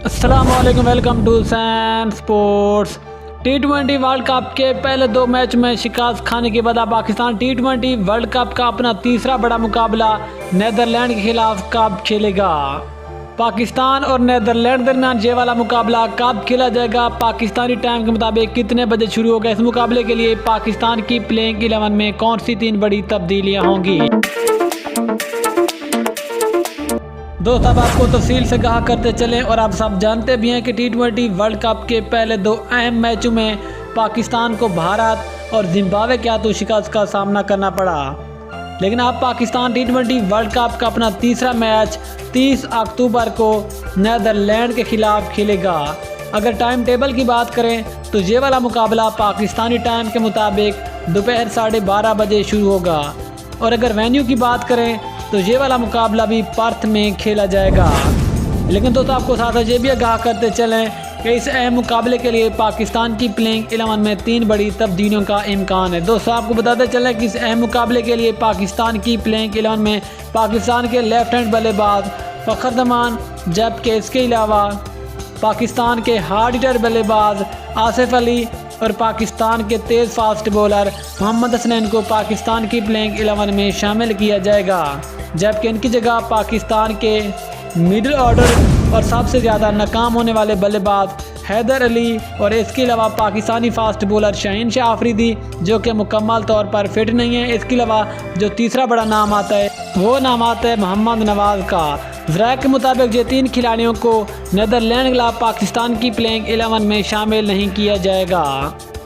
अस्सलामुअलैकुम, welcome to San Sports. टी20 world cup के पहले दो मैच में शिकस्त खाने के बाद पाकिस्तान टी20 वर्ल्ड कप का अपना तीसरा बड़ा मुकाबला नीदरलैंड के खिलाफ कब खेलेगा। पाकिस्तान और नीदरलैंड दरमियान ये वाला मुकाबला कब खेला जाएगा, पाकिस्तानी टाइम के मुताबिक कितने बजे शुरू होगा। इस मुकाबले के लिए पाकिस्तान की प्लेइंग 11 में कौन सी 3 बड़ी तब्दीलियाँ होंगी। दोस्त अब आपको तफसील से कहा करते चलें और आप सब जानते भी हैं कि टी20 वर्ल्ड कप के पहले दो अहम मैचों में पाकिस्तान को भारत और जिम्बाब्वे के हाथों शिकस्त का सामना करना पड़ा। लेकिन अब पाकिस्तान टी20 वर्ल्ड कप का अपना तीसरा मैच 30 अक्टूबर को नीदरलैंड के खिलाफ खेलेगा। अगर टाइम टेबल की बात करें तो ये वाला मुकाबला पाकिस्तानी टाइम के मुताबिक दोपहर 12:30 बजे शुरू होगा। और अगर वेन्यू की बात करें तो ये वाला मुकाबला भी पर्थ में खेला जाएगा। लेकिन दोस्तों आपको साथ ये भी आगाह करते चलें कि इस अहम मुकाबले के लिए पाकिस्तान की प्लेइंग 11 में 3 बड़ी तब्दीलियों का इम्कान है। दोस्तों आपको बताते चलें कि इस अहम मुकाबले के लिए पाकिस्तान की प्लेइंग 11 में पाकिस्तान के लेफ्ट हैंड बल्लेबाज फ़खर जमान, जबकि इसके अलावा पाकिस्तान के हार्ड हिटर बल्लेबाज आसिफ अली और पाकिस्तान के तेज़ फास्ट बॉलर मोहम्मद हसनैन को पाकिस्तान की प्लेइंग 11 में शामिल किया जाएगा। जबकि इनकी जगह पाकिस्तान के मिडिल ऑर्डर और सबसे ज़्यादा नाकाम होने वाले बल्लेबाज हैदर अली और इसके अलावा पाकिस्तानी फास्ट बॉलर शाहीन शाह आफरीदी जो कि मुकम्मल तौर पर फिट नहीं है। इसके अलावा जो तीसरा बड़ा नाम आता है वो नाम आता है मोहम्मद नवाज़ का। ज़राए के मुताबिक ये 3 खिलाड़ियों को नीदरलैंड के खिलाफ पाकिस्तान की प्लेइंग 11 में शामिल नहीं किया जाएगा।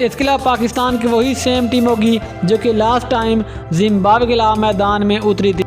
इसके अलावा पाकिस्तान की वही सेम टीम होगी जो कि लास्ट टाइम जिम्बाब्वे के खिलाफ मैदान में उतरी थी।